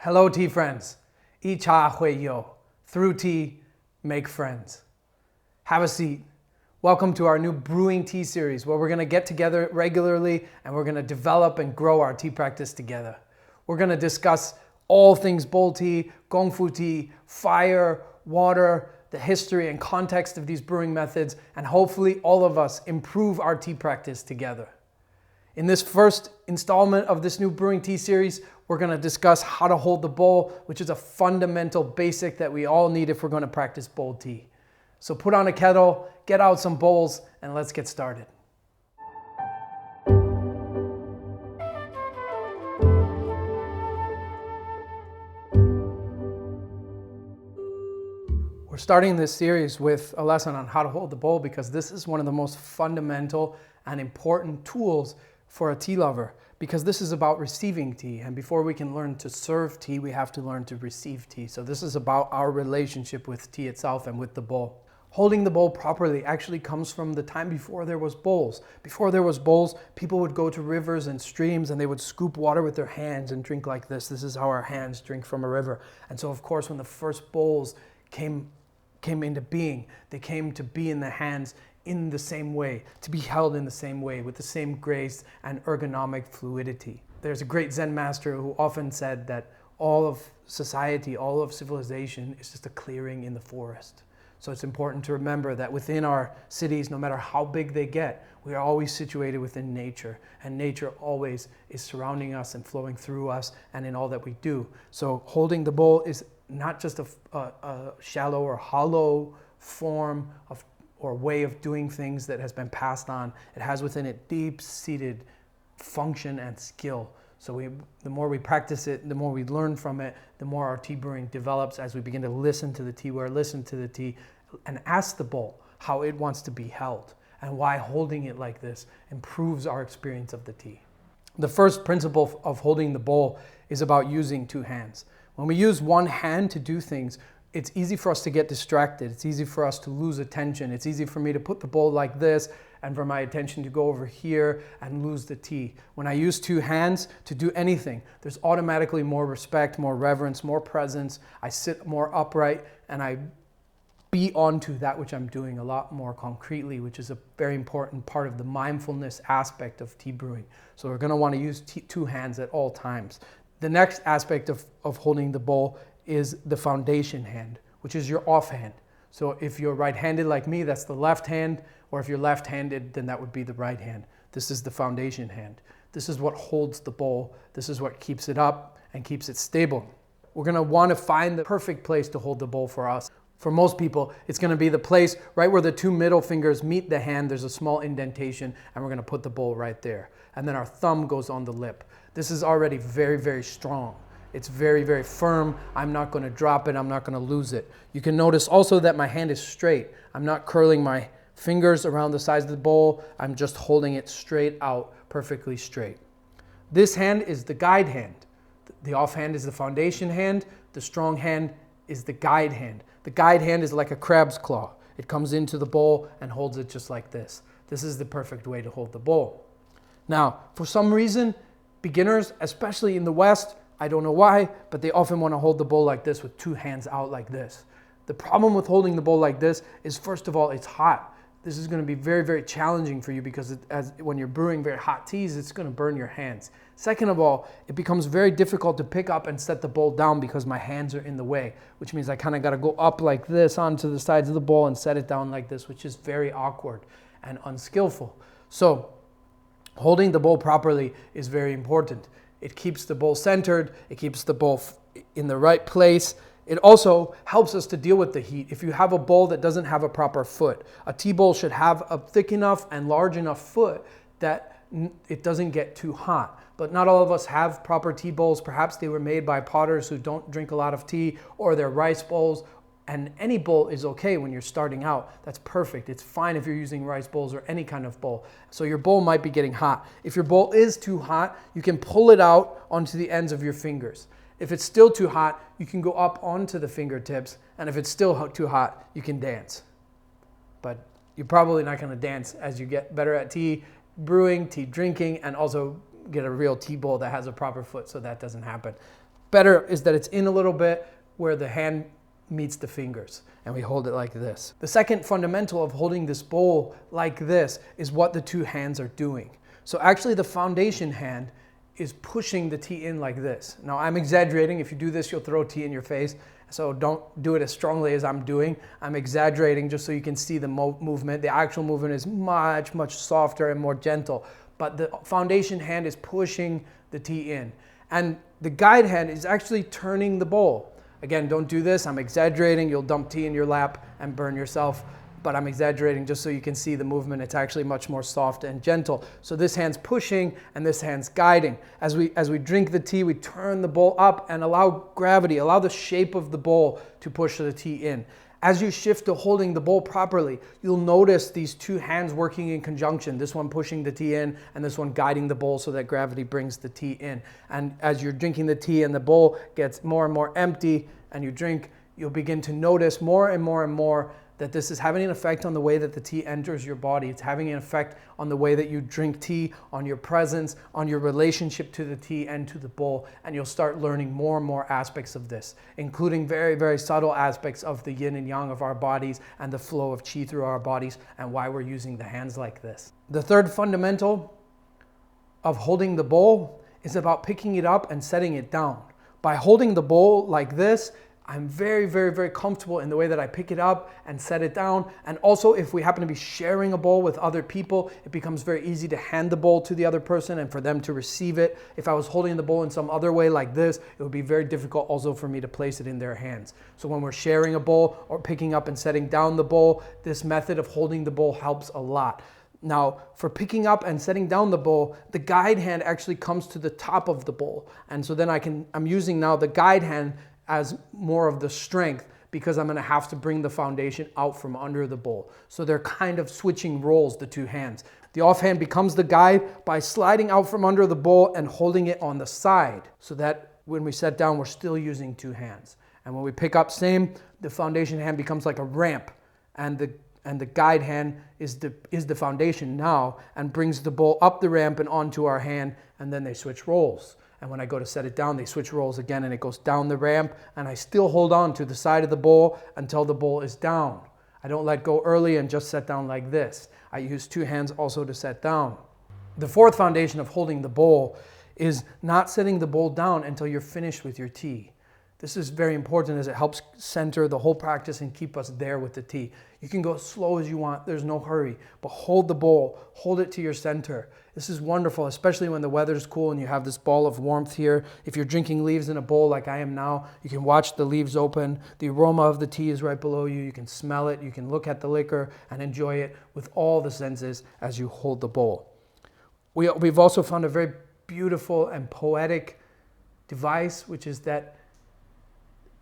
Hello, tea friends. 一茶会友. Through tea, make friends. Have a seat. Welcome to our new Brewing tea series where we're going to get together regularly and we're going to develop and grow our tea practice together. We're going to discuss all things bowl tea, gong fu tea, fire, water, the history and context of these brewing methods, and hopefully all of us improve our tea practice together. In this first installment of this new Brewing tea series, we're going to discuss how to hold the bowl, which is a fundamental basic that we all need if we're going to practice bowl tea. So put on a kettle, get out some bowls, and let's get started. We're starting this series with a lesson on how to hold the bowl because this is one of the most fundamental and important tools for a tea lover, because this is about receiving tea, and before we can learn to serve tea, we have to learn to receive tea. So this is about our relationship with tea itself and with the bowl. Holding the bowl properly actually comes from the time before there was bowls. Before there was bowls, people would go to rivers and streams and they would scoop water with their hands and drink like this. This is how our hands drink from a river. And so of course when the first bowls came into being, they came to be in the hands in the same way, to be held in the same way, with the same grace and ergonomic fluidity. There's a great Zen master who often said that all of society, all of civilization is just a clearing in the forest. So it's important to remember that within our cities, no matter how big they get, we are always situated within nature, and nature always is surrounding us and flowing through us and in all that we do. So holding the bowl is not just a shallow or hollow form of or way of doing things that has been passed on. It has within it deep-seated function and skill. So the more we practice it, the more we learn from it, the more our tea brewing develops as we begin to listen to the teaware, listen to the tea, and ask the bowl how it wants to be held and why holding it like this improves our experience of the tea. The first principle of holding the bowl is about using two hands. When we use one hand to do things, it's easy for us to get distracted. It's easy for us to lose attention. It's easy for me to put the bowl like this and for my attention to go over here and lose the tea. When I use two hands to do anything, there's automatically more respect, more reverence, more presence. I sit more upright and I be onto that which I'm doing a lot more concretely, which is a very important part of the mindfulness aspect of tea brewing. So we're going to want to use two hands at all times. The next aspect of holding the bowl is the foundation hand, which is your offhand. So if you're right-handed like me, that's the left hand, or if you're left-handed, then that would be the right hand. This is the foundation hand. This is what holds the bowl. This is what keeps it up and keeps it stable. We're gonna wanna find the perfect place to hold the bowl for us. For most people, it's gonna be the place right where the two middle fingers meet the hand. There's a small indentation, and we're gonna put the bowl right there. And then our thumb goes on the lip. This is already very, very strong. It's very, very firm. I'm not going to drop it. I'm not going to lose it. You can notice also that my hand is straight. I'm not curling my fingers around the sides of the bowl. I'm just holding it straight out, perfectly straight. This hand is the guide hand. The offhand is the foundation hand. The strong hand is the guide hand. The guide hand is like a crab's claw. It comes into the bowl and holds it just like this. This is the perfect way to hold the bowl. Now, for some reason, beginners, especially in the West, I don't know why, but they often want to hold the bowl like this with two hands out like this. The problem with holding the bowl like this is, first of all, it's hot. This is going to be very, very challenging for you because when you're brewing very hot teas, it's going to burn your hands. Second of all, it becomes very difficult to pick up and set the bowl down because my hands are in the way, which means I kind of got to go up like this onto the sides of the bowl and set it down like this, which is very awkward and unskillful. So holding the bowl properly is very important. It keeps the bowl centered, it keeps the bowl in the right place. It also helps us to deal with the heat. If you have a bowl that doesn't have a proper foot, a tea bowl should have a thick enough and large enough foot that it doesn't get too hot. But not all of us have proper tea bowls. Perhaps they were made by potters who don't drink a lot of tea, or they're rice bowls. And any bowl is okay when you're starting out. That's perfect. It's fine if you're using rice bowls or any kind of bowl. So your bowl might be getting hot. If your bowl is too hot, you can pull it out onto the ends of your fingers. If it's still too hot, you can go up onto the fingertips. And if it's still too hot, you can dance. But you're probably not going to dance as you get better at tea brewing, tea drinking, and also get a real tea bowl that has a proper foot so that doesn't happen. Better is that it's in a little bit where the hand meets the fingers, and we hold it like this. The second fundamental of holding this bowl like this is what the two hands are doing. So actually the foundation hand is pushing the tea in like this. Now I'm exaggerating. If you do this, you'll throw tea in your face. So don't do it as strongly as I'm doing. I'm exaggerating just so you can see the movement. The actual movement is much, much softer and more gentle. But the foundation hand is pushing the tea in. And the guide hand is actually turning the bowl. Again, don't do this. I'm exaggerating. You'll dump tea in your lap and burn yourself. But I'm exaggerating just so you can see the movement. It's actually much more soft and gentle. So this hand's pushing and this hand's guiding. As we drink the tea, we turn the bowl up and allow gravity, allow the shape of the bowl to push the tea in. As you shift to holding the bowl properly, you'll notice these two hands working in conjunction, this one pushing the tea in and this one guiding the bowl so that gravity brings the tea in. And as you're drinking the tea and the bowl gets more and more empty and you drink, you'll begin to notice more and more and more that this is having an effect on the way that the tea enters your body. It's having an effect on the way that you drink tea, on your presence, on your relationship to the tea and to the bowl. And you'll start learning more and more aspects of this, including very, very subtle aspects of the yin and yang of our bodies and the flow of qi through our bodies and why we're using the hands like this. The third fundamental of holding the bowl is about picking it up and setting it down. By holding the bowl like this, I'm very, very, very comfortable in the way that I pick it up and set it down. And also, if we happen to be sharing a bowl with other people, it becomes very easy to hand the bowl to the other person and for them to receive it. If I was holding the bowl in some other way like this, it would be very difficult also for me to place it in their hands. So when we're sharing a bowl or picking up and setting down the bowl, this method of holding the bowl helps a lot. Now, for picking up and setting down the bowl, the guide hand actually comes to the top of the bowl. And so then I'm using now the guide hand as more of the strength because I'm gonna have to bring the foundation out from under the bowl. So they're kind of switching roles, the two hands. The off hand becomes the guide by sliding out from under the bowl and holding it on the side so that when we set down, we're still using two hands. And when we pick up, same, the foundation hand becomes like a ramp and the guide hand is the foundation now and brings the bowl up the ramp and onto our hand, and then they switch roles. And when I go to set it down, they switch roles again and it goes down the ramp and I still hold on to the side of the bowl until the bowl is down. I don't let go early and just set down like this. I use two hands also to set down. The fourth foundation of holding the bowl is not setting the bowl down until you're finished with your tea. This is very important as it helps center the whole practice and keep us there with the tea. You can go as slow as you want, there's no hurry, but hold the bowl, hold it to your center. This is wonderful, especially when the weather's cool and you have this ball of warmth here. If you're drinking leaves in a bowl like I am now, you can watch the leaves open. The aroma of the tea is right below you. You can smell it, you can look at the liquor and enjoy it with all the senses as you hold the bowl. We've also found a very beautiful and poetic device, which is that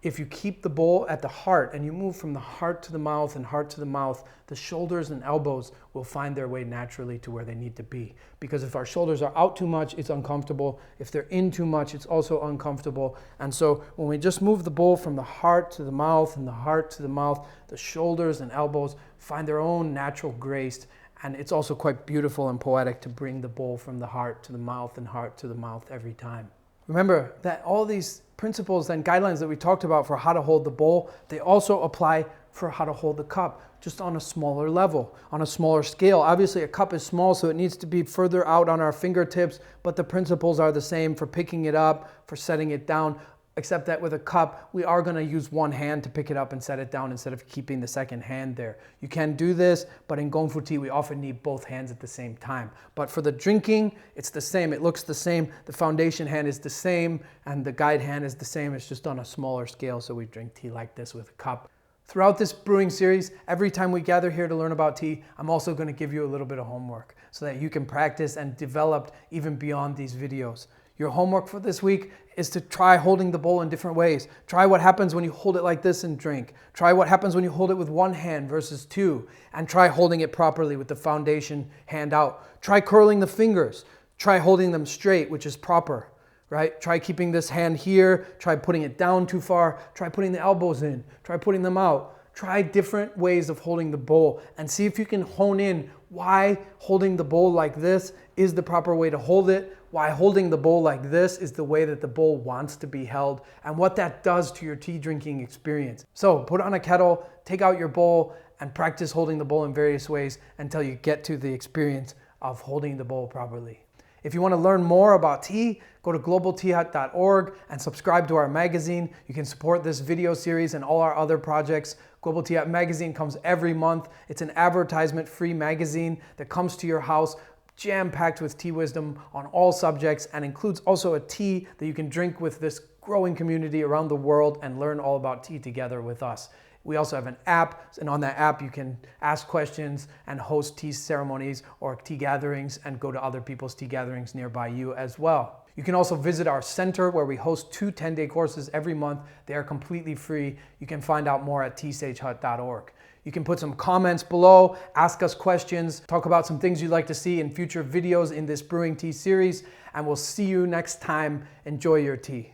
if you keep the bowl at the heart and you move from the heart to the mouth and heart to the mouth, the shoulders and elbows will find their way naturally to where they need to be. Because if our shoulders are out too much, it's uncomfortable. If they're in too much, it's also uncomfortable. And so when we just move the bowl from the heart to the mouth and the heart to the mouth, the shoulders and elbows find their own natural grace. And it's also quite beautiful and poetic to bring the bowl from the heart to the mouth and heart to the mouth every time. Remember that all these principles and guidelines that we talked about for how to hold the bowl, they also apply for how to hold the cup, just on a smaller level, on a smaller scale. Obviously, a cup is small, so it needs to be further out on our fingertips, but the principles are the same for picking it up, for setting it down, except that with a cup, we are gonna use one hand to pick it up and set it down instead of keeping the second hand there. You can do this, but in Gongfu tea, we often need both hands at the same time. But for the drinking, it's the same. It looks the same. The foundation hand is the same, and the guide hand is the same. It's just on a smaller scale, so we drink tea like this with a cup. Throughout this brewing series, every time we gather here to learn about tea, I'm also gonna give you a little bit of homework so that you can practice and develop even beyond these videos. Your homework for this week is to try holding the bowl in different ways. Try what happens when you hold it like this and drink. Try what happens when you hold it with one hand versus two. And try holding it properly with the foundation hand out. Try curling the fingers. Try holding them straight, which is proper, right? Try keeping this hand here. Try putting it down too far. Try putting the elbows in. Try putting them out. Try different ways of holding the bowl and see if you can hone in why holding the bowl like this is the proper way to hold it, why holding the bowl like this is the way that the bowl wants to be held, and what that does to your tea drinking experience. So put on a kettle, take out your bowl, and practice holding the bowl in various ways until you get to the experience of holding the bowl properly. If you want to learn more about tea, go to globalteahut.org and subscribe to our magazine. You can support this video series and all our other projects. Global Tea Hut magazine comes every month. It's an advertisement-free magazine that comes to your house, jam-packed with tea wisdom on all subjects, and includes also a tea that you can drink with this growing community around the world and learn all about tea together with us. We also have an app, and on that app you can ask questions and host tea ceremonies or tea gatherings and go to other people's tea gatherings nearby you as well. You can also visit our center where we host 2 10-day courses every month. They are completely free. You can find out more at teasagehut.org. You can put some comments below, ask us questions, talk about some things you'd like to see in future videos in this Brewing Tea series, and we'll see you next time. Enjoy your tea.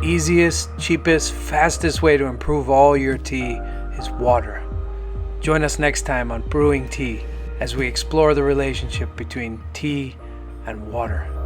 Easiest, cheapest, fastest way to improve all your tea is water. Join us next time on Brewing Tea as we explore the relationship between tea and water.